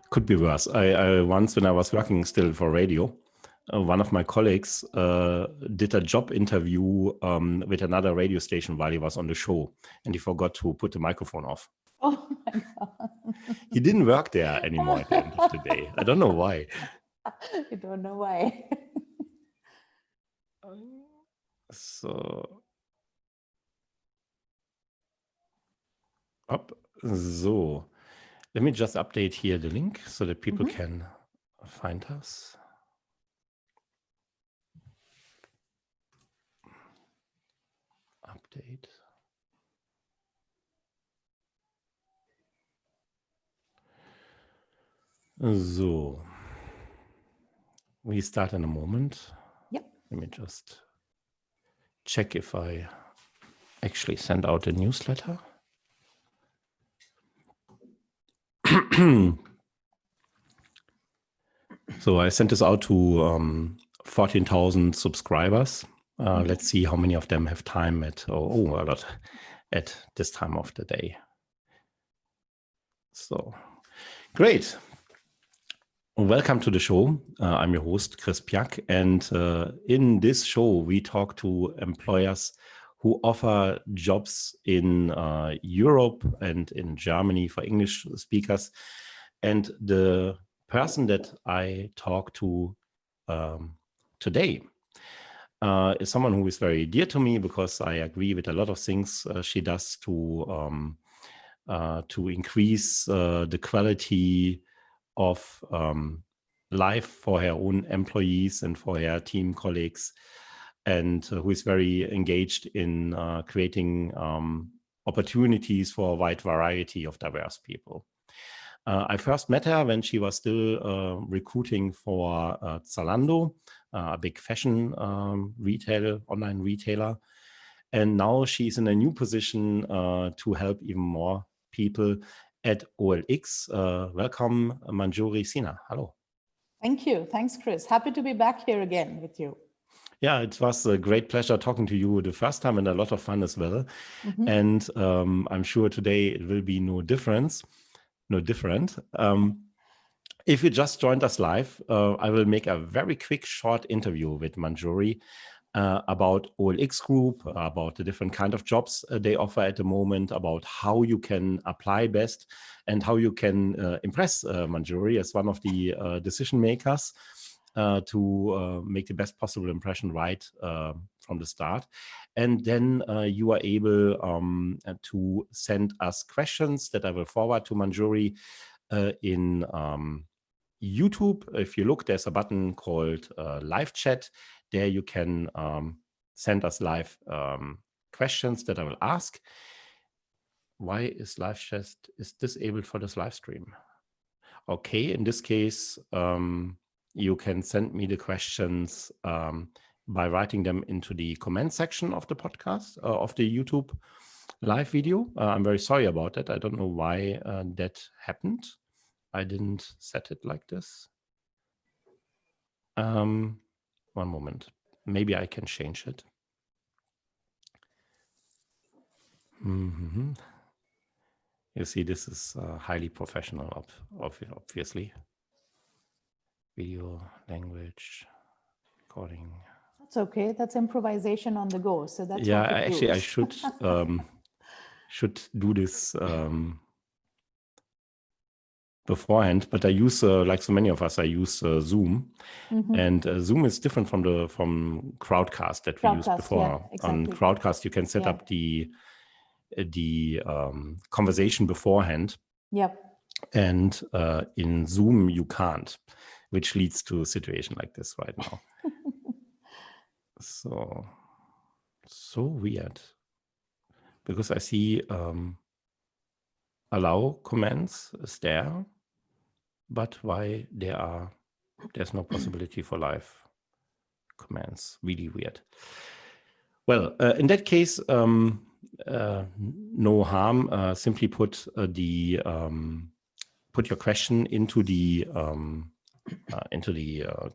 Could be worse. I once, when I was working still for radio, one of my colleagues did a job interview with another radio station while he was on the show, and he forgot to put the microphone off. Oh my God. He didn't work there anymore at the end of the day. I don't know why. You don't know why. So, so let me just update here the link so that people can find us. Update. So, we start in a moment. Yep. Let me just check if I actually send out a newsletter. So I sent this out to 14,000 subscribers. Let's see how many of them have time a lot at this time of the day. So great. Welcome to the show. I'm your host, Chris Piak, and in this show, we talk to employers who offer jobs in Europe and in Germany for English speakers. And the person that I talk to today is someone who is very dear to me because I agree with a lot of things she does to increase the quality of life for her own employees and for her team colleagues, and who is very engaged in creating opportunities for a wide variety of diverse people. I first met her when she was still recruiting for Zalando, a big fashion online retailer. And now she's in a new position to help even more people at OLX. Welcome, Manjuri Sina. Hello. Thank you. Thanks, Chris. Happy to be back here again with you. Yeah, it was a great pleasure talking to you the first time and a lot of fun as well. And I'm sure today it will be no different. If you just joined us live, I will make a very quick, short interview with Manjuri about OLX Group, about the different kind of jobs they offer at the moment, about how you can apply best and how you can impress Manjuri as one of the decision makers to make the best possible impression right from the start. And then you are able to send us questions that I will forward to Manjuri in YouTube. If you look, there's a button called live chat. There you can send us live questions that I will ask. Why is live chat is disabled for this live stream? Okay, in this case, you can send me the questions by writing them into the comment section of the podcast, of the YouTube live video. I'm very sorry about that. I don't know why that happened. I didn't set it like this. One moment. Maybe I can change it. You see, this is highly professional, obviously. Video, language, recording. That's okay. That's improvisation on the go. So that's yeah. what it Actually, I proves. should do this beforehand, but I use like so many of us, I use Zoom, and Zoom is different from Crowdcast that we used before. Yeah, exactly. On Crowdcast, you can set up the conversation beforehand. Yep. And in Zoom, you can't, which leads to a situation like this right now. So weird, because I see allow comments is there, but why there's no possibility for live comments. Really weird. Well, in that case, no harm. Simply put put your question into the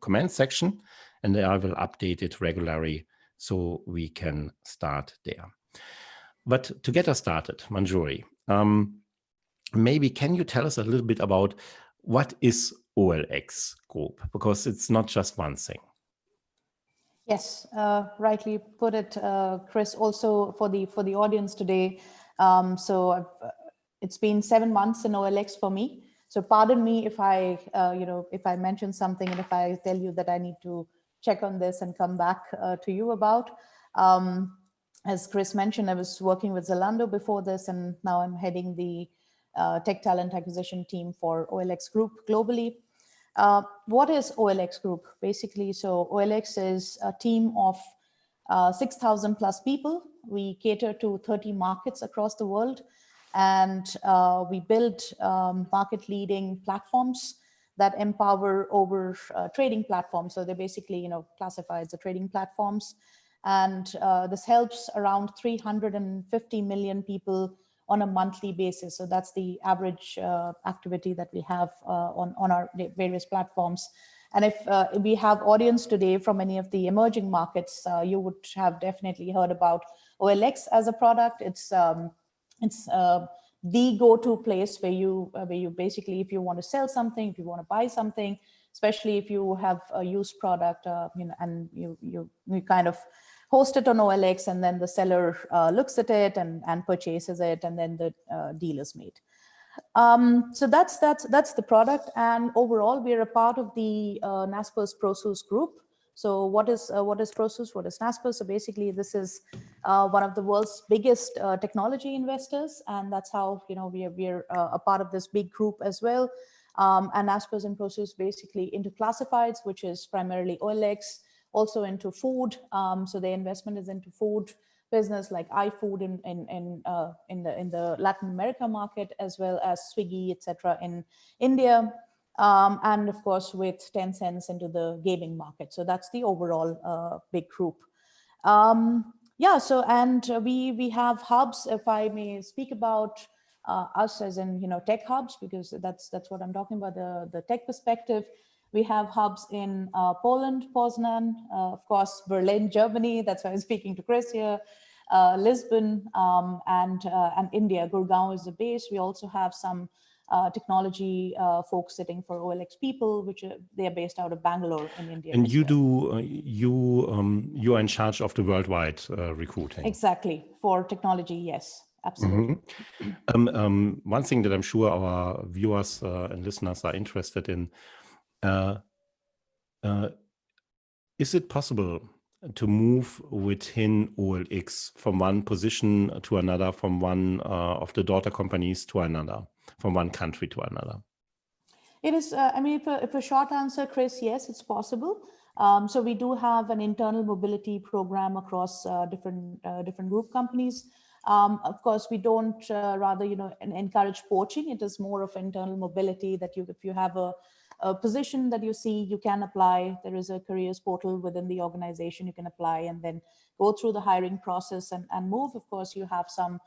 comment section, and I will update it regularly so we can start there. But to get us started, Manjuri, maybe can you tell us a little bit about what is OLX Group? Because it's not just one thing. Yes, rightly put it, Chris. Also for the audience today, it's been 7 months in OLX for me. So pardon me if I, if I mention something and if I tell you that I need to check on this and come back to you about. As Chris mentioned, I was working with Zalando before this, and now I'm heading the tech talent acquisition team for OLX Group globally. What is OLX Group? Basically, so OLX is a team of 6,000 plus people. We cater to 30 markets across the world, and we build market leading platforms that empower over trading platforms. So they're basically, classified as trading platforms. And this helps around 350 million people on a monthly basis. So that's the average activity that we have on our various platforms. And if we have audience today from any of the emerging markets, you would have definitely heard about OLX as a product. It's the go-to place where you basically, if you want to sell something, if you want to buy something, especially if you have a used product, and you kind of host it on OLX, and then the seller looks at it and purchases it, and then the deal is made. So that's the product, and overall we are a part of the Naspers Prosus group. So what is Prosus? What is Naspers? So basically, this is one of the world's biggest technology investors, and that's how we're a part of this big group as well. And Naspers and Prosus basically into classifieds, which is primarily OLX, also into food. So the investment is into food business like iFood in the Latin America market, as well as Swiggy, etc. in India, and of course with 10 cents into the gaming market. So that's the overall big group. Yeah. So and we have hubs. If I may speak about us as in tech hubs, because that's what I'm talking about, the tech perspective. We have hubs in Poland, Poznan, of course, Berlin, Germany. That's why I'm speaking to Chris here. Lisbon, and India. Gurgaon is the base. We also have some technology folks sitting for OLX people, which they are based out of Bangalore in India. And you do you are in charge of the worldwide recruiting. Exactly, for technology, yes, absolutely. One thing that I'm sure our viewers and listeners are interested in. Is it possible to move within OLX from one position to another, from one of the daughter companies to another, from one country to another? It is, I mean, if a short answer, Chris, yes, it's possible. So we do have an internal mobility program across different group companies. Of course, we don't rather, encourage poaching. It is more of internal mobility that if you have a position that you see, you can apply. There is a careers portal within the organization. You can apply and then go through the hiring process and move. Of course, you have some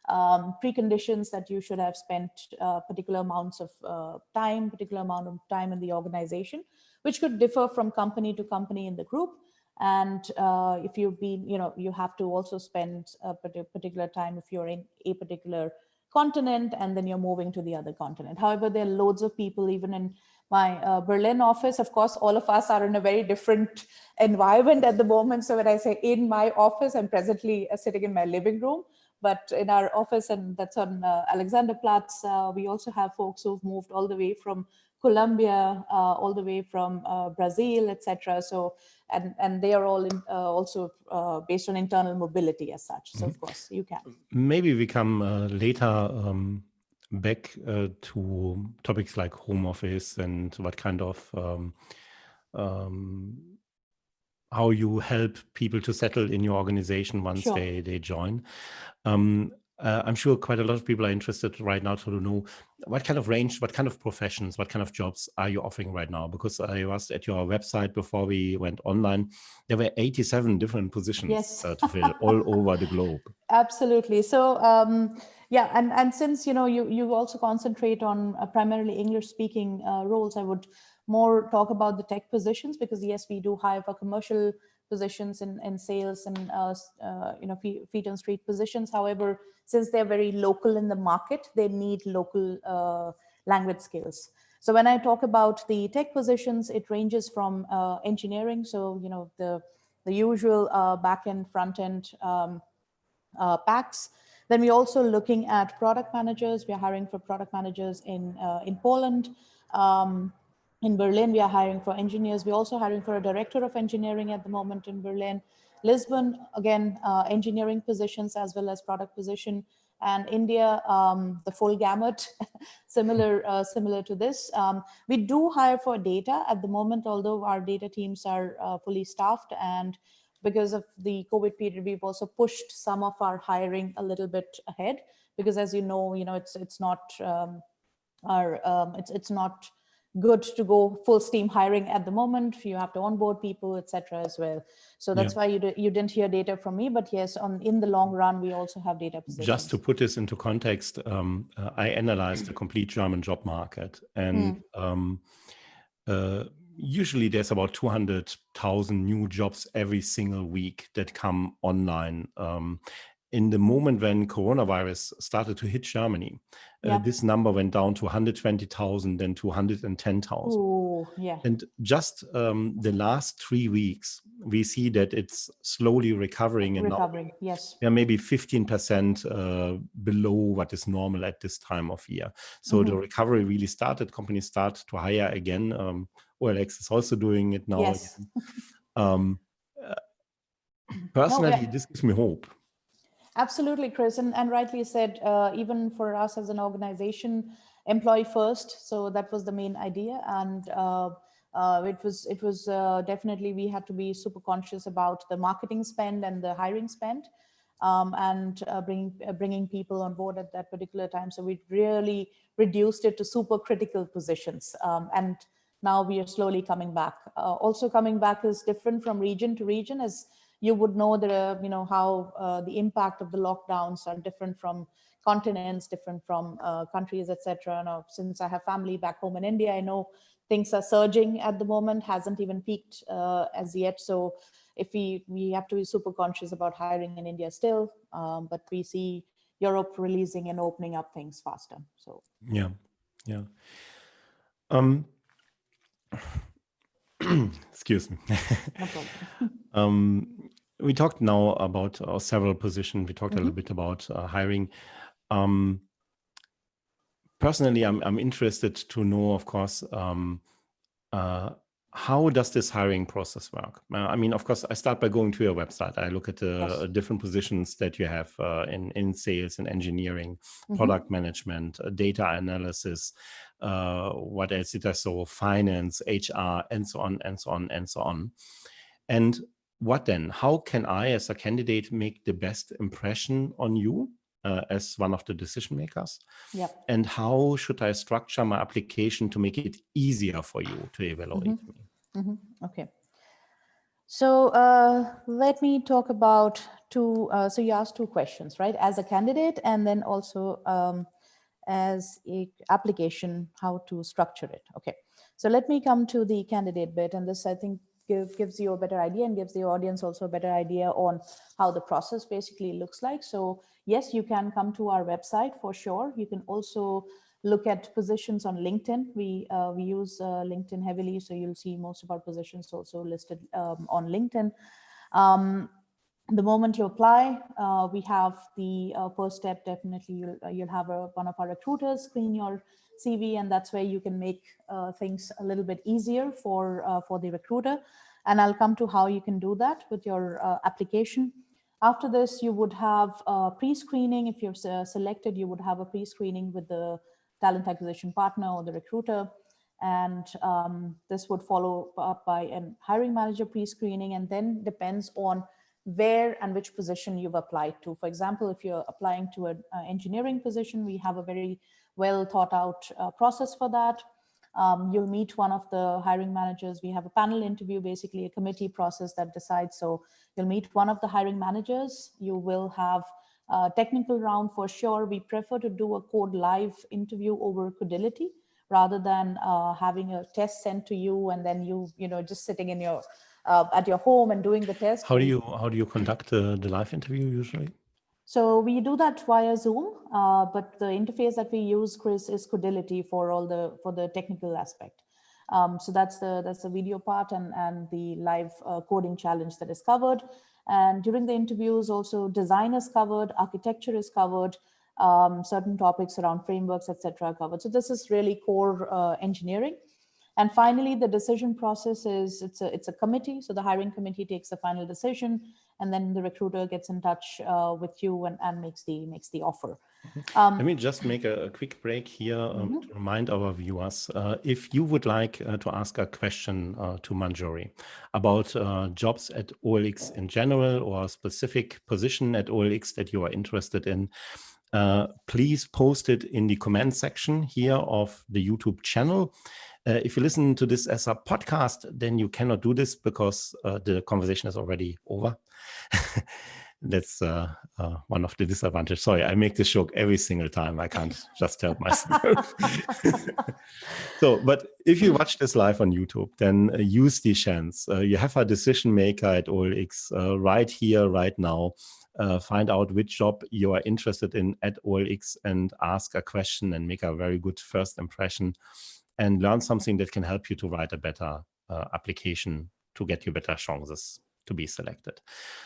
preconditions that you should have spent particular amount of time in the organization, which could differ from company to company in the group. And if you've been, you have to also spend a particular time if you're in a particular continent and then you're moving to the other continent. However, there are loads of people, even in my Berlin office. Of course, all of us are in a very different environment at the moment. So when I say in my office, I'm presently sitting in my living room. But in our office, and that's on Alexanderplatz, we also have folks who've moved all the way from Colombia, all the way from Brazil, etc. So, and they are all also based on internal mobility as such. So, of course, you can. Maybe we come later back to topics like home office and what kind of how you help people to settle in your organization once they join. I'm sure quite a lot of people are interested right now to know what kind of range, what kind of professions, what kind of jobs are you offering right now? Because I was at your website before we went online. There were 87 different positions to fill all over the globe. Absolutely. So yeah, and since you also concentrate on primarily English speaking roles, I would more talk about the tech positions, because yes, we do hire for commercial positions in sales and feet on street positions. However, since they're very local in the market, they need local language skills. So when I talk about the tech positions, it ranges from engineering. So, the usual back-end, front-end packs. Then we're also looking at product managers. We are hiring for product managers in Poland. In Berlin, we are hiring for engineers. We're also hiring for a director of engineering at the moment in Berlin. Lisbon, again, engineering positions as well as product position. And India, the full gamut, similar to this. We do hire for data at the moment, although our data teams are fully staffed, and because of the COVID period, we've also pushed some of our hiring a little bit ahead, because as you know, it's not it's not good to go full steam hiring at the moment. You have to onboard people, etc. as well. So that's why you didn't hear data from me. But yes, in the long run, we also have data positions. Just to put this into context, I analyzed the complete German job market, and usually there's about 200,000 new jobs every single week that come online. In the moment when coronavirus started to hit Germany, this number went down to 120,000, then to 110,000. Ooh, yeah. And just the last 3 weeks, we see that it's slowly recovering. And recovering, yes. Yeah, maybe 15% below what is normal at this time of year. So the recovery really started. Companies start to hire again. OLX is also doing it now. Yes. Personally, this gives me hope. Absolutely, Chris, and rightly said, even for us as an organization, employee first. So that was the main idea, and it was definitely, we had to be super conscious about the marketing spend and the hiring spend, and bringing people on board at that particular time. So we really reduced it to super critical positions, and now we are slowly coming back. Also coming back is different from region to region, as you would know that, how the impact of the lockdowns are different from continents, different from countries, etc. Now, since I have family back home in India, I know things are surging at the moment, hasn't even peaked as yet. So if we have to be super conscious about hiring in India still, but we see Europe releasing and opening up things faster. So yeah. Excuse me. No problem. We talked now about several positions. We talked a little bit about hiring. Personally, I'm interested to know, of course, how does this hiring process work? I mean, of course, I start by going to your website. I look at the different positions that you have in sales and engineering, product management, data analysis, what else did I saw? Finance, HR, and so on, and so on, and so on. And what then? How can I, as a candidate, make the best impression on you as one of the decision makers? Yep. And how should I structure my application to make it easier for you to evaluate me? Okay. So let me talk about two. So you asked two questions, right? As a candidate, and then also as a application, how to structure it. Okay. So let me come to the candidate bit, and this, I think, gives you a better idea and gives the audience also a better idea on how the process basically looks like. So yes, you can come to our website for sure. You can also look at positions on LinkedIn. We use LinkedIn heavily, so you'll see most of our positions also listed on LinkedIn. The moment you apply, we have the first step. Definitely, you'll have one of our recruiters screen your CV, and that's where you can make things a little bit easier for the recruiter. And I'll come to how you can do that with your application. After this, you would have pre-screening. If you're selected, you would have a pre-screening with the talent acquisition partner or the recruiter. And this would follow up by a hiring manager pre-screening, and then depends on where and which position you've applied to. For example, if you're applying to an engineering position, we have a very well thought out process for that. You'll meet one of the hiring managers. We have a panel interview, basically a committee process that decides. So you'll meet one of the hiring managers. You will have a technical round for sure. We prefer to do a code live interview over Codility rather than having a test sent to you and then you just sitting in your at your home and doing the test. How do you conduct the live interview usually? So we do that via Zoom, but the interface that we use, Chris, is Codility for the technical aspect. So that's the video part and the live coding challenge that is covered. And during the interviews, also design is covered, architecture is covered, certain topics around frameworks, etc., are covered. So this is really core engineering. And finally, the decision process is it's a committee. So the hiring committee takes the final decision, and then the recruiter gets in touch with you and makes the offer. Let me just make a quick break here to remind our viewers, if you would like to ask a question to Manjori about jobs at OLX in general or a specific position at OLX that you are interested in, please post it in the comment section here of the YouTube channel. If you listen to this as a podcast, then you cannot do this because the conversation is already over. That's one of the disadvantages. Sorry, I make this joke every single time. I can't just help myself. So, but if you watch this live on YouTube, then use the chance. You have a decision maker at OLX right here, right now. Find out which job you are interested in at OLX and ask a question and make a very good first impression and learn something that can help you to write a better application to get you better chances to be selected.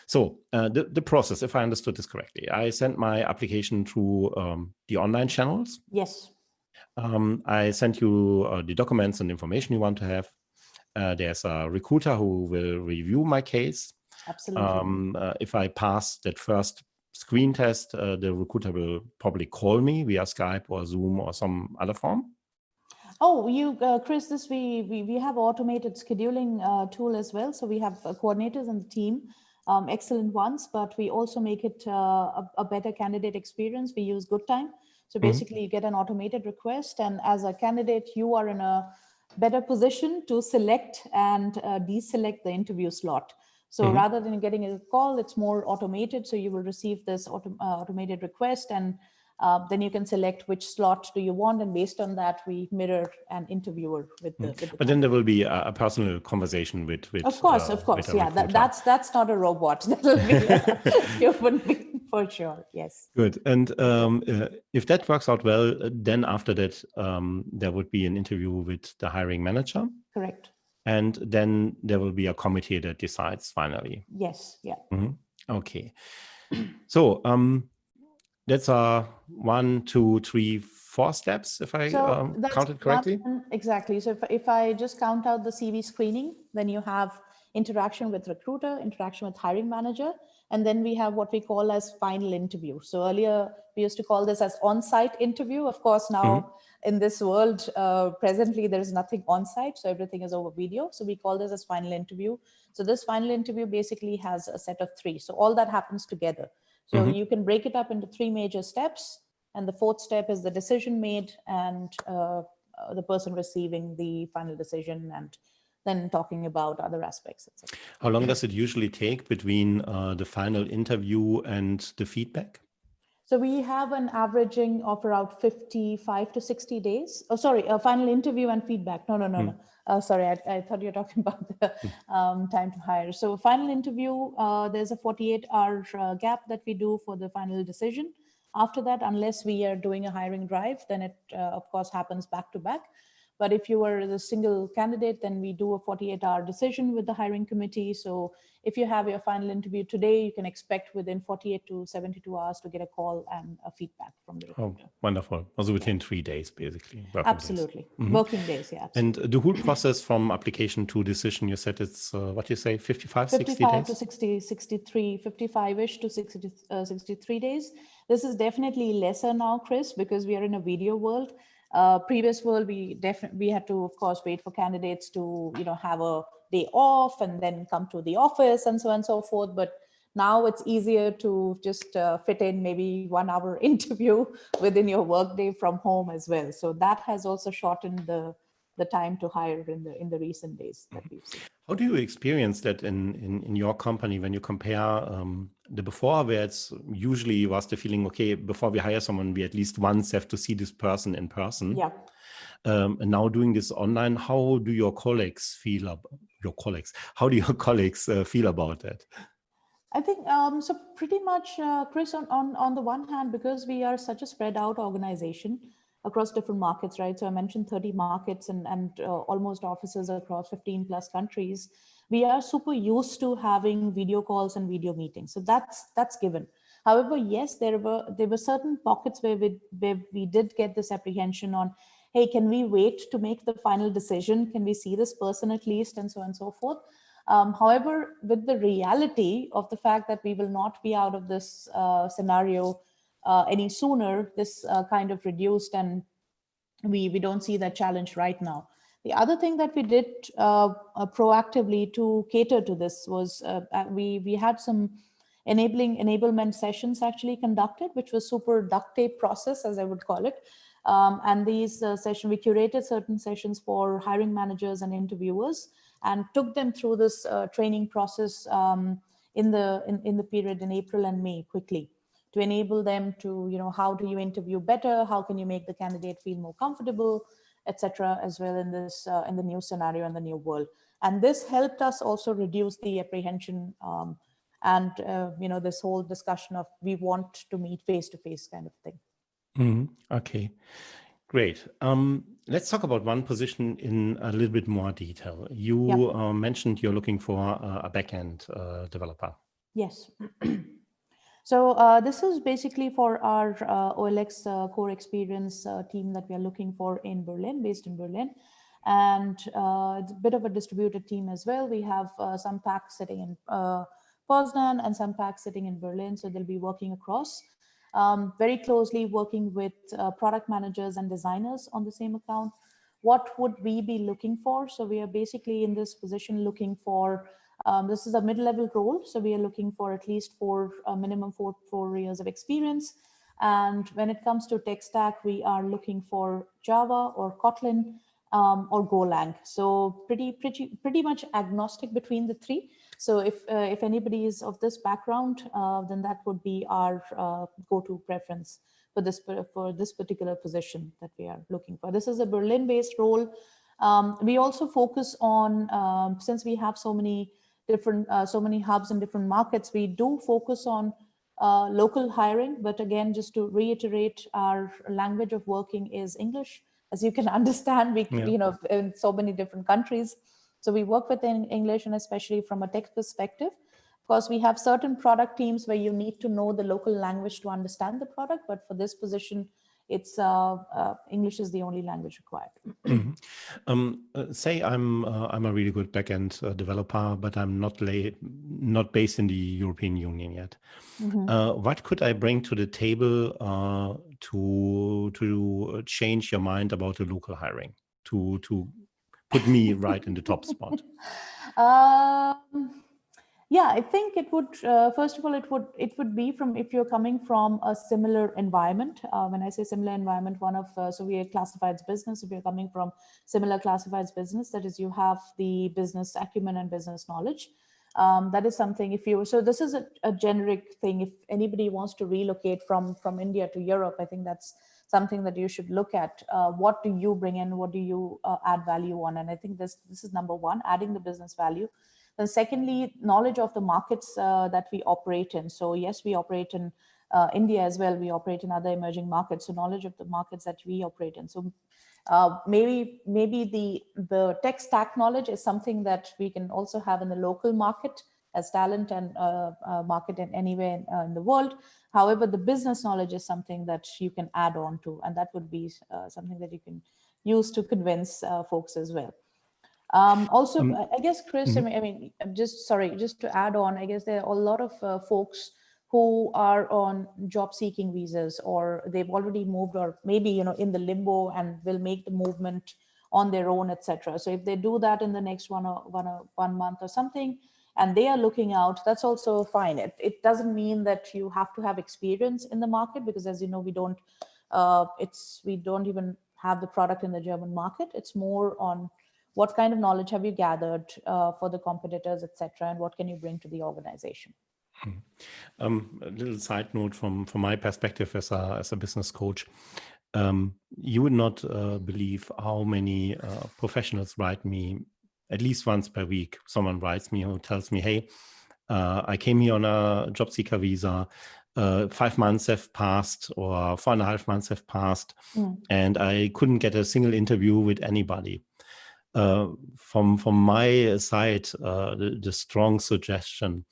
So the process, if I understood this correctly, I sent my application through the online channels. Yes. I sent you the documents and information you want to have. There's a recruiter who will review my case. Absolutely. If I pass that first screen test, the recruiter will probably call me via Skype or Zoom or some other form. Oh, Chris, we have automated scheduling tool as well. So we have coordinators in the team, excellent ones, but we also make it a better candidate experience. We use GoodTime. So basically you get an automated request, and as a candidate, you are in a better position to select and deselect the interview slot. So rather than getting a call, it's more automated. So you will receive this automated request, and then you can select which slot do you want, and based on that, we mirror an interviewer with the. But then there will be a personal conversation with. Of course, yeah. That's not a robot. That will be a human being for sure. Yes. Good. And if that works out well, then after that, there would be an interview with the hiring manager. Correct. And then there will be a committee that decides finally. Yes. Yeah. Okay. So that's 1, 2, 3, 4 steps, if I counted correctly. Exactly. So if I just count out the CV screening, then you have interaction with recruiter, interaction with hiring manager, and then we have what we call as final interview. So earlier we used to call this as on-site interview. Of course, now in this world, presently there is nothing on-site, so everything is over video. So we call this as final interview. So this final interview basically has a set of 3. So all that happens together. So you can break it up into 3 major steps. And the 4th step is the decision made and the person receiving the final decision, and then talking about other aspects, etc. How long does it usually take between the final interview and the feedback? So we have an averaging of around 55 to 60 days. Oh, sorry, a final interview and feedback. No. Sorry, I thought you were talking about the time to hire. So final interview, there's a 48-hour gap that we do for the final decision. After that, unless we are doing a hiring drive, then it, of course, happens back to back. But if you are the single candidate, then we do a 48-hour decision with the hiring committee. So if you have your final interview today, you can expect within 48 to 72 hours to get a call and a feedback from the recruiter. Oh, wonderful. Also within 3 days, basically. Absolutely. Working days, yeah. Absolutely. And the whole process from application to decision, you said it's, what you say, 55, 60 days? 55 to 60, 63, 55-ish to 60, 63 days. This is definitely lesser now, Chris, because we are in a video world. Previous world, we had to, of course, wait for candidates to, have a day off and then come to the office and so on and so forth. But now it's easier to just fit in maybe 1 hour interview within your workday from home as well. So that has also shortened the time to hire in the recent days that we've seen. How do you experience that in your company when you compare the before, where it's usually was the feeling, okay, before we hire someone, we at least once have to see this person in person. Yeah. And now doing this online, how do your colleagues feel about how do your colleagues feel about that? I think so. Pretty much, Chris. On the one hand, because we are such a spread out organization across different markets, right? So I mentioned 30 markets and almost offices across 15 plus countries. We are super used to having video calls and video meetings, so that's given. However, yes, there were certain pockets where we did get this apprehension on, hey, can we wait to make the final decision? Can we see this person at least, and so on and so forth. However, with the reality of the fact that we will not be out of this scenario any sooner, this kind of reduced, and we don't see that challenge right now. The other thing that we did proactively to cater to this was we had some enablement sessions actually conducted, which was super duct tape process, as I would call it. And these sessions, we curated certain sessions for hiring managers and interviewers and took them through this training process in the period in April and May quickly, to enable them to, how do you interview better? How can you make the candidate feel more comfortable, etc., as well in this in the new scenario and the new world. And this helped us also reduce the apprehension and this whole discussion of we want to meet face to face kind of thing. Okay, great. Let's talk about one position in a little bit more detail. You mentioned you're looking for a backend developer. Yes. So this is basically for our OLX core experience team that we are looking for in Berlin, based in Berlin. And it's a bit of a distributed team as well. We have some packs sitting in Poznan and some packs sitting in Berlin. So they'll be working across, very closely working with product managers and designers on the same account. What would we be looking for? So we are basically in this position looking for, this is a mid-level role. So we are looking for at least minimum four years of experience. And when it comes to tech stack, we are looking for Java or Kotlin or Golang. So pretty much agnostic between the three. So if anybody is of this background, then that would be our go-to preference for this particular position that we are looking for. This is a Berlin-based role. We also focus on, since we have so many hubs in different markets, we do focus on local hiring. But again, just to reiterate, our language of working is English. As you can understand, in so many different countries. So we work within English, and especially from a tech perspective. Of course, we have certain product teams where you need to know the local language to understand the product. But for this position, it's English is the only language required. Say I'm a really good backend developer, but I'm not based in the European Union yet. What could I bring to the table to change your mind about the local hiring, to put me right in the top spot? Yeah, I think it would, first of all, it would be from, if you're coming from a similar environment. When I say similar environment, so we are classifieds business. If you're coming from similar classifieds business, that is, you have the business acumen and business knowledge. That is something, so this is a generic thing. If anybody wants to relocate from India to Europe, I think that's something that you should look at. What do you bring in? What do you add value on? And I think this is number one, adding the business value. Then secondly, knowledge of the markets that we operate in. So yes, we operate in India as well. We operate in other emerging markets. So knowledge of the markets that we operate in. So maybe the tech stack knowledge is something that we can also have in the local market as talent and market in anywhere in the world. However, the business knowledge is something that you can add on to, and that would be something that you can use to convince folks as well. Also, I guess, Chris, I mean, just to add on, I guess there are a lot of folks who are on job seeking visas, or they've already moved, or maybe, in the limbo and will make the movement on their own, etc. So if they do that in the next one month or something, and they are looking out, that's also fine. It doesn't mean that you have to have experience in the market, because as you know, we don't even have the product in the German market. It's more on what kind of knowledge have you gathered for the competitors, etc., and what can you bring to the organization? A little side note from my perspective as a business coach. You would not believe how many professionals write me at least once per week. Someone writes me who tells me, hey, I came here on a job seeker visa. 5 months have passed, or 4.5 months have passed, and I couldn't get a single interview with anybody. From my side, the strong suggestion: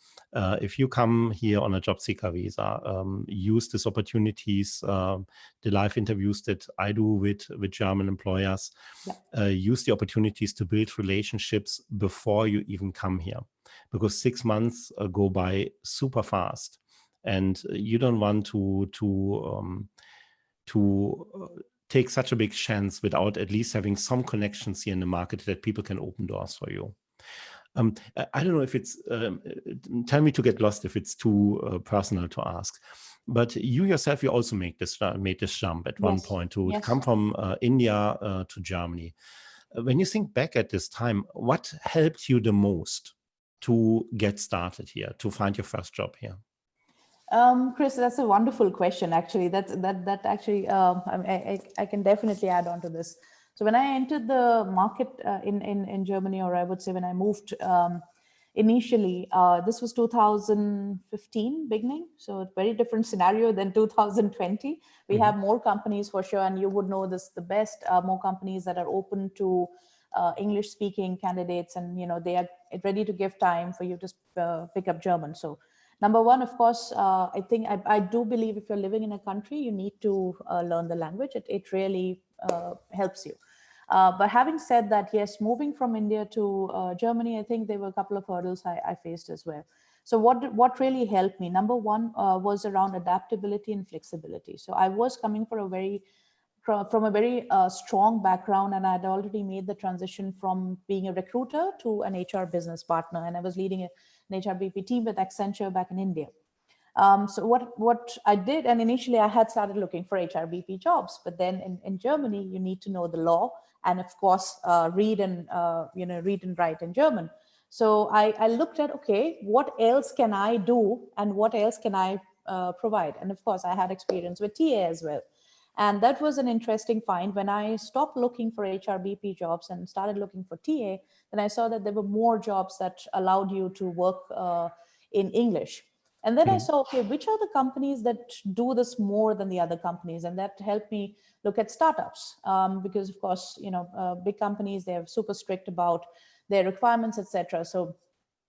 if you come here on a job seeker visa, use these opportunities, the live interviews that I do with German employers. Use the opportunities to build relationships before you even come here, because 6 months go by super fast, and you don't want to take such a big chance without at least having some connections here in the market that people can open doors for you. I don't know if it's, tell me to get lost if it's too personal to ask, but you yourself, you also made this jump at one point to come from India to Germany. When you think back at this time, what helped you the most to get started here, to find your first job here? Chris, that's a wonderful question. Actually, that actually I can definitely add on to this. So when I entered the market in Germany, or I would say when I moved initially, this was 2015 beginning. So a very different scenario than 2020. We have more companies for sure, and you would know this the best. More companies that are open to English-speaking candidates, and they are ready to give time for you to pick up German. So number one, of course, I think I do believe if you're living in a country, you need to learn the language. It really helps you. But having said that, yes, moving from India to Germany, I think there were a couple of hurdles I faced as well. So what really helped me, number one, was around adaptability and flexibility. So I was coming from a very strong background, and I'd already made the transition from being a recruiter to an HR business partner, and I was leading an HRBP team with Accenture back in India. So what I did, and initially I had started looking for HRBP jobs, but then in Germany you need to know the law, and of course read and write in German. So I looked at, okay, what else can I do, and what else can I provide? And of course I had experience with TA as well. And that was an interesting find. When I stopped looking for HRBP jobs and started looking for TA, then I saw that there were more jobs that allowed you to work in English. And then I saw, okay, which are the companies that do this more than the other companies? And that helped me look at startups, because of course, big companies, they're super strict about their requirements, etc. So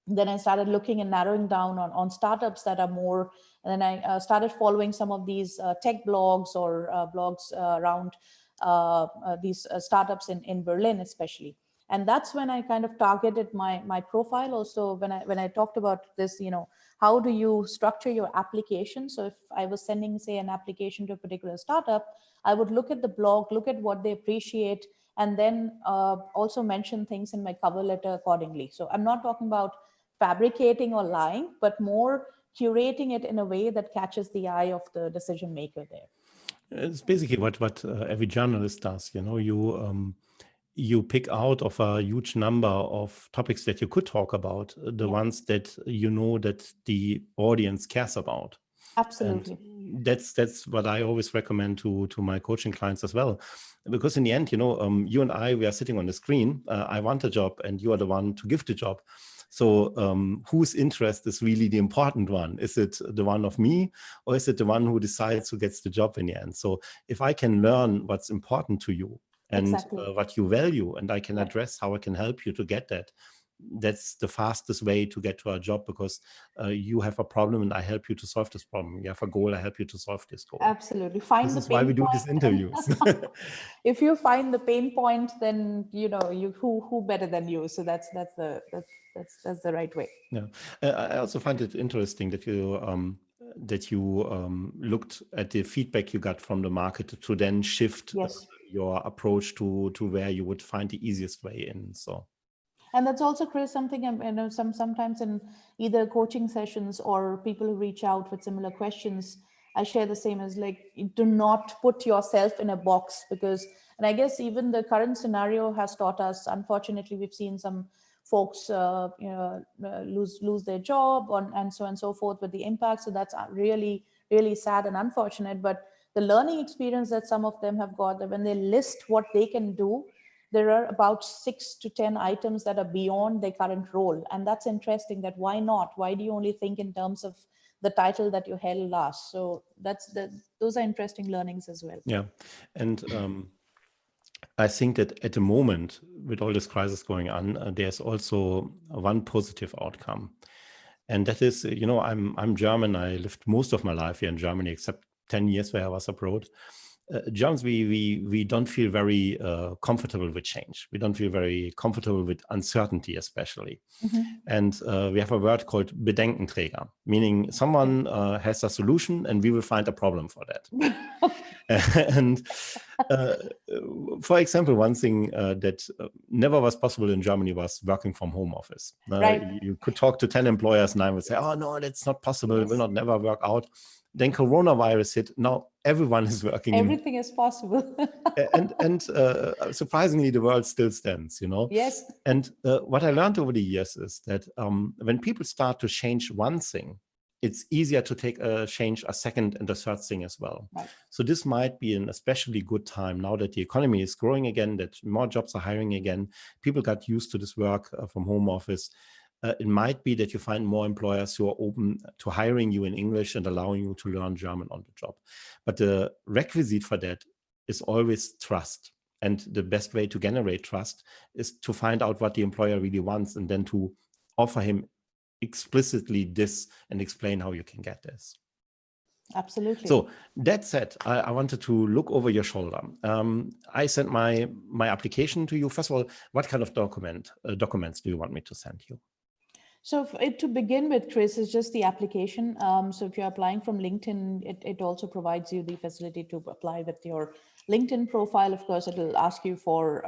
then I started looking and narrowing down on startups that are more, and then I started following some of these tech blogs or blogs around these startups in Berlin, especially. And that's when I kind of targeted my profile. Also, when I talked about this, how do you structure your application? So if I was sending, say, an application to a particular startup, I would look at the blog, look at what they appreciate, and then also mention things in my cover letter accordingly. So I'm not talking about fabricating or lying, but more curating it in a way that catches the eye of the decision maker there. It's basically what every journalist does. You pick out of a huge number of topics that you could talk about, the ones that you know that the audience cares about. Absolutely. And that's what I always recommend to my coaching clients as well, because in the end, you and I, we are sitting on the screen. I want a job, and you are the one to give the job. So whose interest is really the important one? Is it the one of me, or is it the one who decides who gets the job in the end? So if I can learn what's important to you and what you value, and I can address how I can help you to get that, that's the fastest way to get to a job, because you have a problem and I help you to solve this problem. You have a goal, I help you to solve this goal. Absolutely. This is why we do these interviews. If you find the pain point, then who better than you? So that's the right way. Yeah, I also find it interesting that you looked at the feedback you got from the market to then shift your approach to where you would find the easiest way in. So. And that's also, Chris, something sometimes in either coaching sessions or people who reach out with similar questions, I share the same as, like, do not put yourself in a box, because, and I guess even the current scenario has taught us, unfortunately, we've seen some folks lose their job and so on and so forth with the impact. So that's really, really sad and unfortunate. But the learning experience that some of them have got, that when they list what they can do, there are about 6 to 10 items that are beyond their current role. And that's interesting, that why not? Why do you only think in terms of the title that you held last? So those are interesting learnings as well. Yeah. And I think that at the moment, with all this crisis going on, there's also one positive outcome. And that is, I'm German. I lived most of my life here in Germany, except 10 years where I was abroad. Germans, we don't feel very comfortable with change. We don't feel very comfortable with uncertainty, especially. And we have a word called Bedenkenträger, meaning someone has a solution and we will find a problem for that. And for example, one thing that never was possible in Germany was working from home office. Right. You could talk to 10 employers and I would say, oh, no, that's not possible. It will not never work out. Then coronavirus hit. Now everyone is working. Everything is possible. and surprisingly, the world still stands, Yes. And what I learned over the years is that when people start to change one thing, it's easier to change a second and a third thing as well. Right. So this might be an especially good time now that the economy is growing again, that more jobs are hiring again. People got used to this work from home office. It might be that you find more employers who are open to hiring you in English and allowing you to learn German on the job. But the requisite for that is always trust. And the best way to generate trust is to find out what the employer really wants and then to offer him explicitly this and explain how you can get this. Absolutely. So that said, I wanted to look over your shoulder. I sent my application to you. First of all, what kind of documents do you want me to send you? So to begin with, Chris, is just the application. So if you're applying from LinkedIn, it also provides you the facility to apply with your LinkedIn profile. Of course, it will ask you for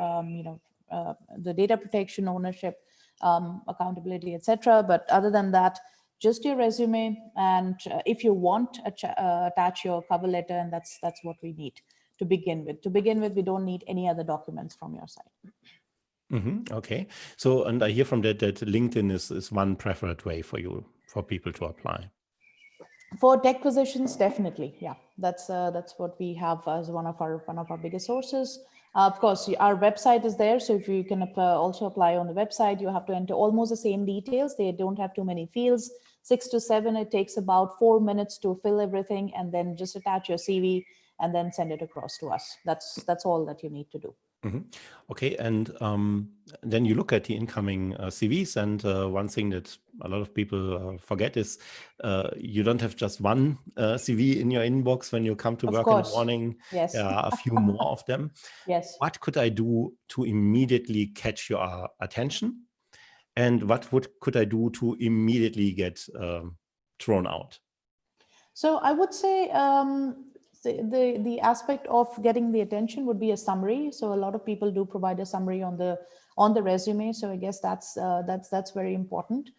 the data protection, ownership, accountability, etc. But other than that, just your resume, and if you want, attach your cover letter, and that's what we need to begin with. To begin with, we don't need any other documents from your side. Okay. So, and I hear from that LinkedIn is one preferred way for people to apply. For tech positions, definitely, yeah. That's what we have as one of our biggest sources. Of course, our website is there, so if you can also apply on the website, you have to enter almost the same details. They don't have too many fields. 6 to 7. It takes about 4 minutes to fill everything, and then just attach your CV and then send it across to us. That's all that you need to do. Okay, and then you look at the incoming CVs, and one thing that a lot of people forget is you don't have just one CV in your inbox when you come to work in the morning. Yes. There are a few more of them. Yes. What could I do to immediately catch your attention? And what could I do to immediately get thrown out? So I would say the aspect of getting the attention would be a summary. So a lot of people do provide a summary on the resume. So I guess that's very important.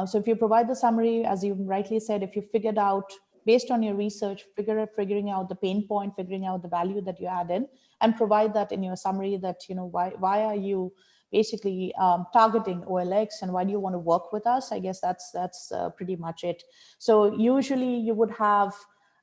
So if you provide the summary, as you rightly said, if you figured out based on your research, figuring out the pain point, figuring out the value that you add in, and provide that in your summary, that why are you basically targeting OLX and why do you want to work with us? I guess that's pretty much it. So usually you would have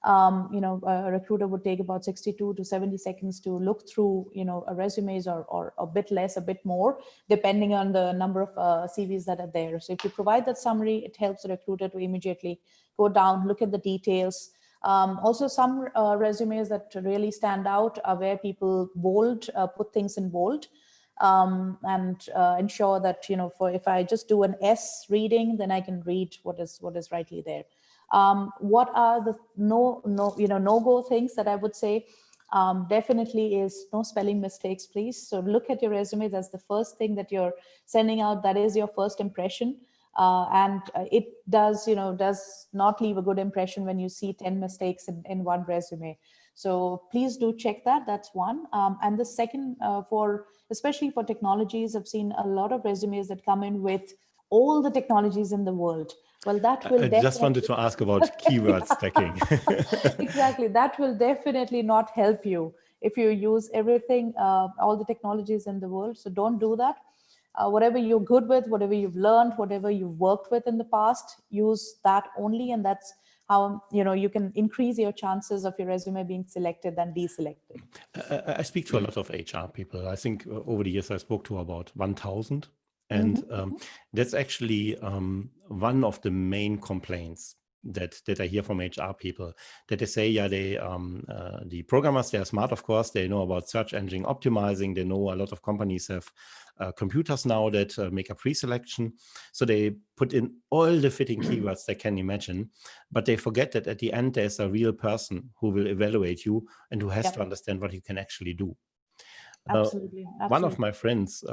a recruiter would take about 62 to 70 seconds to look through, a resumes or a bit less, a bit more, depending on the number of CVs that are there. So if you provide that summary, it helps the recruiter to immediately go down, look at the details. Also, some resumes that really stand out are where people put things in bold. And ensure that, if I just do an S reading, then I can read what is rightly there. What are the no-go things that I would say? Definitely is no spelling mistakes, please. So look at your resume. That's the first thing that you're sending out. That is your first impression. And it does not leave a good impression when you see 10 mistakes in one resume. So please do check that. That's one. And the second, especially for technologies, I've seen a lot of resumes that come in with all the technologies in the world. Well, that will I just wanted to ask about keyword stacking. Exactly. That will definitely not help you if you use everything, all the technologies in the world. So don't do that. Whatever you're good with, whatever you've learned, whatever you've worked with in the past, use that only. And that's how you can increase your chances of your resume being selected than deselected. I speak to a lot of HR people. I think over the years I spoke to about 1,000, and that's actually one of the main complaints that I hear from HR people, that they say, yeah, the programmers, they are smart, of course, they know about search engine optimizing, they know a lot of companies have computers now that make a pre-selection, so they put in all the fitting keywords they can imagine, but they forget that at the end there's a real person who will evaluate you and who has to understand what you can actually do. Absolutely. One of my friends,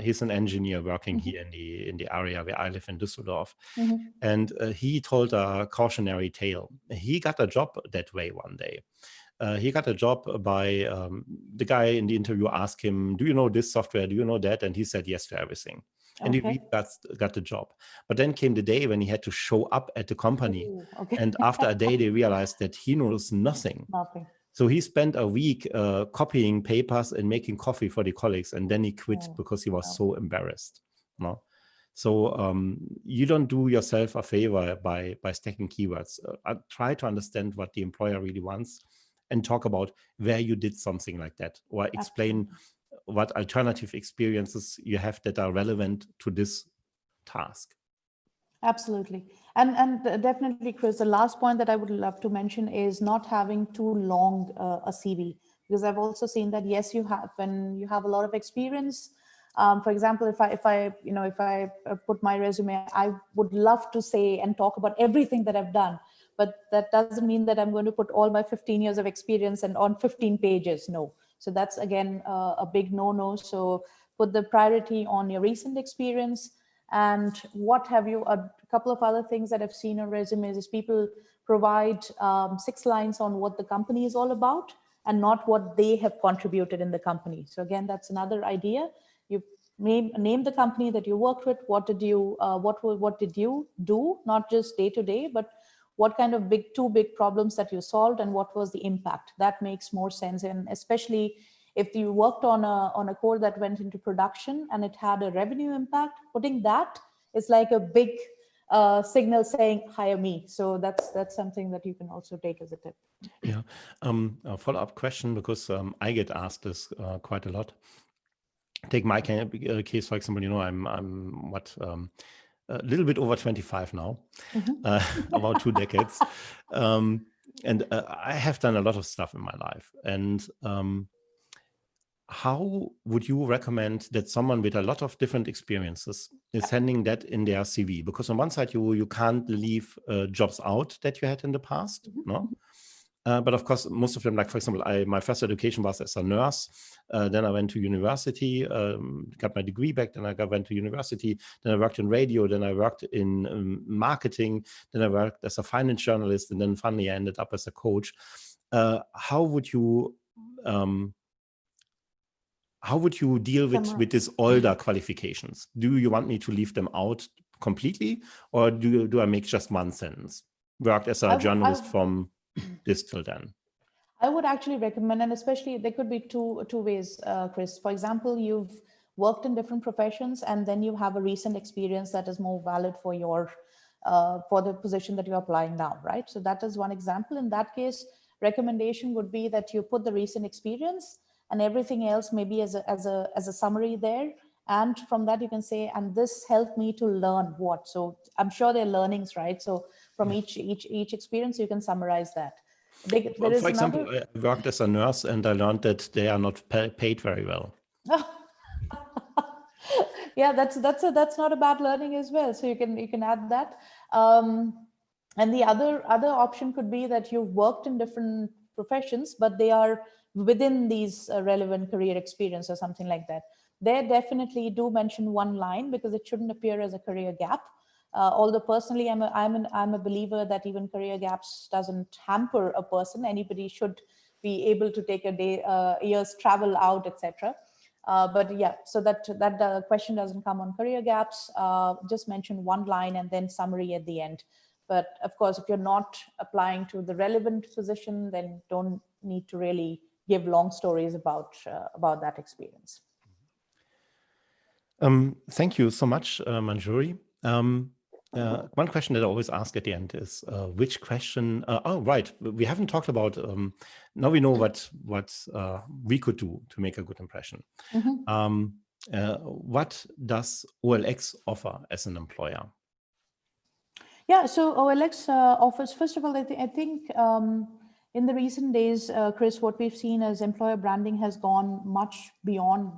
he's an engineer working here in the area where I live in Düsseldorf. And he told a cautionary tale. He got a job that way one day. He got a job by the guy in the interview asked him, do you know this software? Do you know that? And he said yes to everything. And he really got the job. But then came the day when he had to show up at the company. And after a day, they realized that he knows nothing. So he spent a week copying papers and making coffee for the colleagues, and then he quit because he was so embarrassed. No? So you don't do yourself a favor by stacking keywords. Try to understand what the employer really wants and talk about where you did something like that, or explain what alternative experiences you have that are relevant to this task. Absolutely. And definitely, Chris, the last point that I would love to mention is not having too long a CV, because I've also seen that, yes, when you have a lot of experience, for example, if I put my resume, I would love to say and talk about everything that I've done, but that doesn't mean that I'm going to put all my 15 years of experience and on 15 pages. No. So that's, again, a big no-no. So put the priority on your recent experience. And what have you, a couple of other things that I've seen on resumes is people provide 6 lines on what the company is all about and not what they have contributed in the company. So again, that's another idea. You name the company that you worked with. What did you do? Not just day to day, but what kind of two big problems that you solved and what was the impact? That makes more sense. And especially if you worked on a code that went into production and it had a revenue impact, putting that is like a big signal saying, hire me. So that's something that you can also take as a tip. Yeah. A follow-up question, because I get asked this quite a lot. Take my case, for example, I'm a little bit over 25 now, about 2 decades. And I have done a lot of stuff in my life. And how would you recommend that someone with a lot of different experiences is sending that in their CV? Because on one side, you can't leave jobs out that you had in the past, no? But of course, most of them, like, for example, my first education was as a nurse. Then I went to university, got my degree back. Then I went to university. Then I worked in radio. Then I worked in marketing. Then I worked as a finance journalist. And then finally, I ended up as a coach. How would you deal with these older qualifications? Do you want me to leave them out completely, or do I make just one sentence? Worked as a journalist from this till then. I would actually recommend, and especially there could be two ways, Chris. For example, you've worked in different professions, and then you have a recent experience that is more valid for your for the position that you're applying now, right? So that is one example. In that case, recommendation would be that you put the recent experience and everything else maybe as a summary there. And from that you can say, and this helped me to learn what. So I'm sure they're learnings, right? So from each experience, you can summarize that. For example, I worked as a nurse and I learned that they are not paid very well. Yeah, that's not a bad learning as well. So you can add that. And the other option could be that you've worked in different professions, but they are within these relevant career experience or something like that. They definitely do mention one line, because it shouldn't appear as a career gap. Although personally, I'm a believer that even career gaps doesn't hamper a person. Anybody should be able to take a year's travel out, etc. But yeah, so that question doesn't come on career gaps. Just mention one line and then summary at the end. But of course, if you're not applying to the relevant position, then don't need to really give long stories about that experience. Thank you so much, Manjuri. One question that I always ask at the end is which question? Oh, right. We haven't talked about. Now we know what we could do to make a good impression. What does OLX offer as an employer? Yeah, so OLX offers, first of all, I think in the recent days, Chris, what we've seen as employer branding has gone much beyond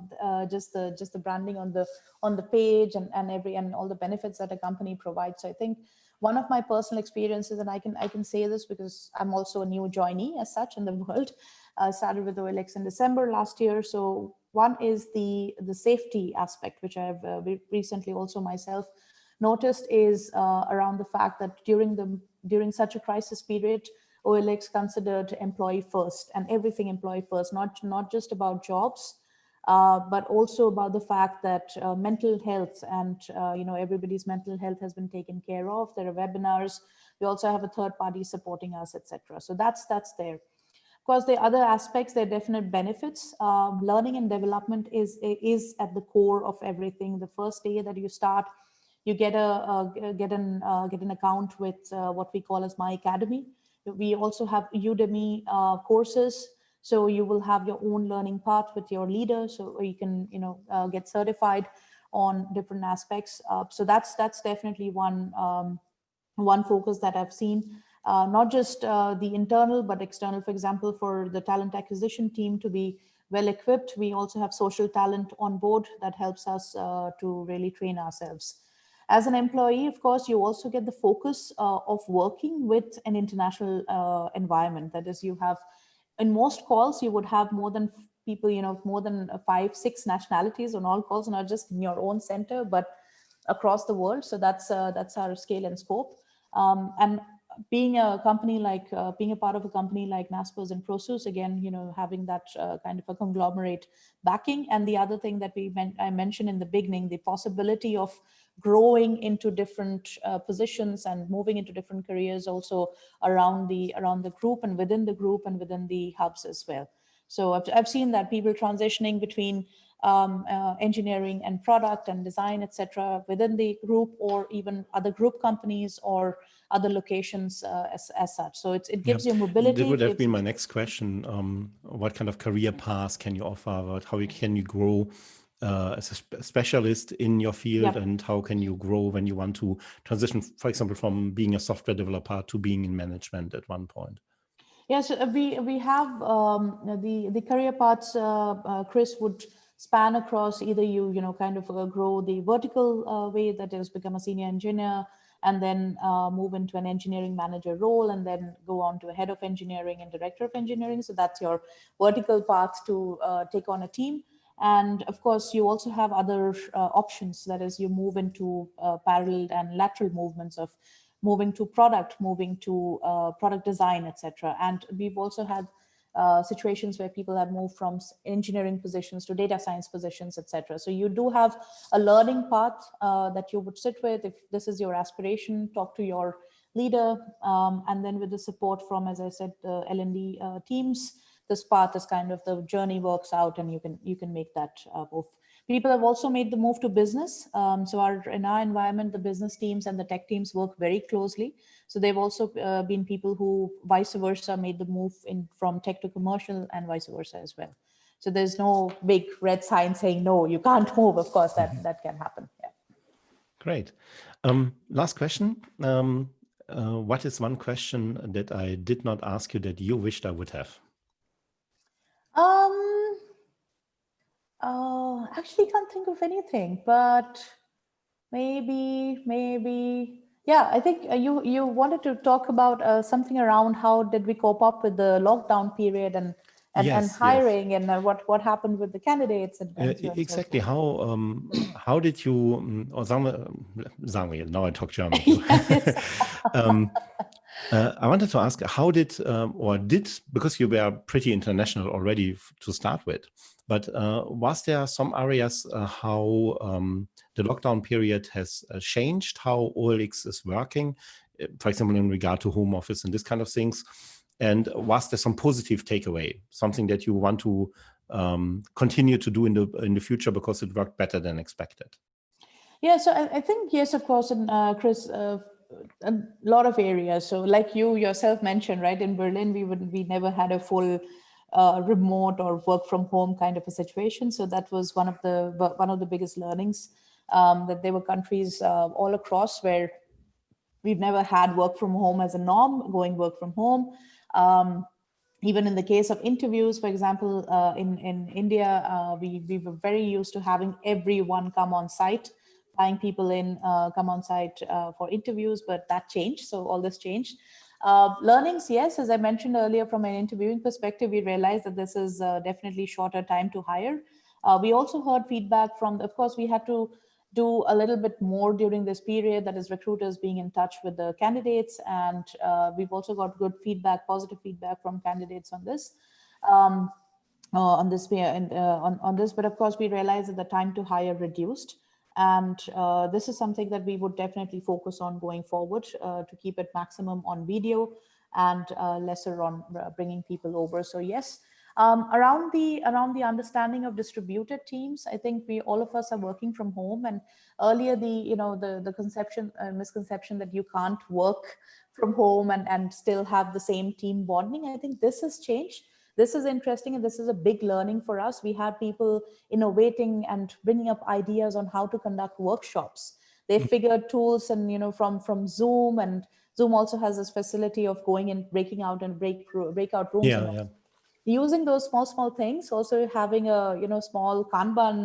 just the branding on the page and all the benefits that a company provides. So I think one of my personal experiences, and I can say this because I'm also a new joinee as such in the world. I started with OLX in December last year. So one is the safety aspect, which I've recently also myself noticed, is around the fact that during such a crisis period, OLX considered employee first and everything employee first, not just about jobs, but also about the fact that mental health and everybody's mental health has been taken care of. There are webinars. We also have a third party supporting us, etc. So that's there. Of course, the other aspects, there are definite benefits. Learning and development is at the core of everything. The first day that you start, you get an account with what we call as My Academy. We also have Udemy courses, so you will have your own learning path with your leader, so you can get certified on different aspects. So that's definitely one focus that I've seen. Not just the internal but external. For example, for the talent acquisition team to be well equipped, we also have social talent on board that helps us to really train ourselves. As an employee, of course, you also get the focus of working with an international environment. That is, you have, in most calls, you would have more than people, more than 5-6 nationalities on all calls, not just in your own center, but across the world. So that's our scale and scope. And being a company like being a part of a company like Naspers and Prosus, again, having that kind of a conglomerate backing. And the other thing that I mentioned in the beginning, the possibility of growing into different positions and moving into different careers also around the group and within the group and within the hubs as well. So I've seen that people transitioning between engineering and product and design, etc., within the group, or even other group companies or other locations as such. So it gives you mobility. That would have been my next question. What kind of career paths can you offer? How can you grow as a specialist in your field, and how can you grow when you want to transition, for example, from being a software developer to being in management at one point? Yes, so we have the career paths, Chris, would span across either you kind of grow the vertical way, that is become a senior engineer, and then move into an engineering manager role, and then go on to a head of engineering and director of engineering. So that's your vertical path to take on a team. And of course, you also have other options. That is, you move into parallel and lateral movements of moving to product, moving to product design, etc. And we've also had situations where people have moved from engineering positions to data science positions, etc. So you do have a learning path that you would sit with. If this is your aspiration, talk to your leader, and then with the support from, as I said, the L&D teams, this path is kind of the journey works out, and you can make that move. People have also made the move to business. So in our environment, the business teams and the tech teams work very closely. So they've also been people who vice versa made the move from tech to commercial, and vice versa as well. So there's no big red sign saying, no, you can't move. Of course, that can happen. Yeah. Great. Last question. What is one question that I did not ask you that you wished I would have? Actually can't think of anything, but maybe, yeah, I think you wanted to talk about something around how did we cope up with the lockdown period and hiring, yes. And what happened with the candidates and exactly. How did you, or sagen wir, now I talk German. I wanted to ask, how did, because you were pretty international already to start with, but was there some areas how the lockdown period has changed how OLX is working, for example, in regard to home office and this kind of things? And was there some positive takeaway, something that you want to continue to do in the future because it worked better than expected? Yeah, so I think, yes, of course, and Chris, a lot of areas. So like you yourself mentioned, right, in Berlin, we never had a full remote or work from home kind of a situation. So that was one of the biggest learnings, that there were countries all across where we've never had work from home as a norm, going work from home. Um, Even in the case of interviews, for example, in India, we were very used to having everyone come on site, flying people in, come on site for interviews, but that changed. So all this changed. Learnings, yes, as I mentioned earlier, from an interviewing perspective, we realized that this is definitely shorter time to hire. We also heard feedback from, of course, we had to do a little bit more during this period, that is recruiters being in touch with the candidates, and we've also got good feedback, positive feedback from candidates on this, um, on this. But of course, we realized that the time to hire reduced, and this is something that we would definitely focus on going forward, to keep it maximum on video and lesser on bringing people over. So yes, around the understanding of distributed teams, I think we all of us are working from home. And earlier, the conception, misconception that you can't work from home and still have the same team bonding, I think this has changed. This is interesting, and this is a big learning for us. We had people innovating and bringing up ideas on how to conduct workshops. They figured tools, and from Zoom, and Zoom also has this facility of going and breaking out and breakout rooms and Yeah, all, yeah. using those small things, also having a small Kanban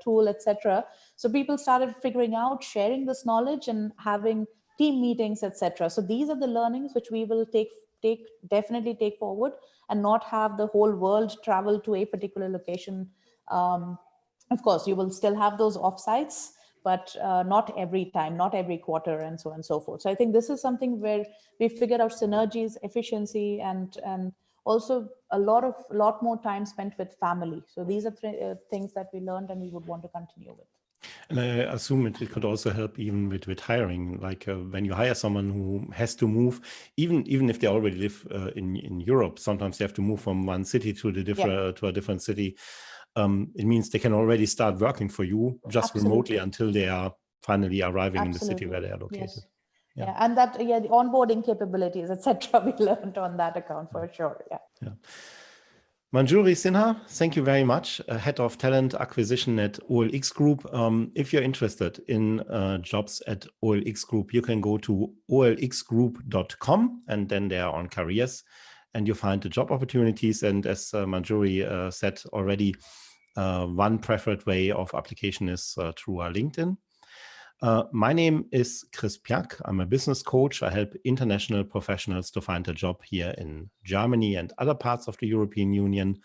tool, etc. So people started figuring out, sharing this knowledge, and having team meetings, etc. So these are the learnings which we will definitely take forward, and not have the whole world travel to a particular location. um, of course, you will still have those offsites, but not every time, not every quarter, and so on and so forth. So I think this is something where we figured out synergies, efficiency, and also a lot more time spent with family. So these are things that we learned, and we would want to continue with. And I assume it could also help even with hiring, like when you hire someone who has to move, even if they already live in Europe, sometimes they have to move from one city to Yeah, to a different city. It means they can already start working for you just remotely absolutely. until they are finally arriving in the city where Absolutely. they are located. Yes. Yeah, Yeah. And that, yeah, the onboarding capabilities, etc. We learned on that account for sure. Yeah. yeah. Manjuri Sinha, thank you very much, Head of Talent Acquisition at OLX Group. If you're interested in jobs at OLX Group, you can go to olxgroup.com, and then there on careers, and you find the job opportunities. And as Manjuri said already, one preferred way of application is through our LinkedIn. My name is Chris Piak. I'm a business coach. I help international professionals to find a job here in Germany and other parts of the European Union.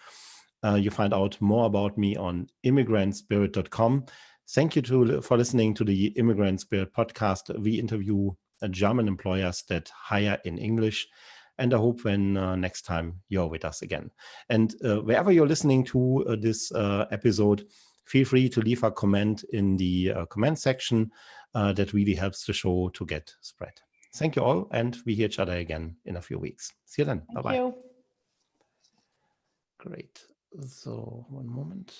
You find out more about me on immigrantspirit.com. Thank you for listening to the Immigrant Spirit podcast. We interview German employers that hire in English. And I hope when next time you're with us again. And wherever you're listening to this episode, feel free to leave a comment in the comment section. That really helps the show to get spread. Thank you all, and we hear each other again in a few weeks. See you then. Thank Bye-bye. you. Great. So, one moment.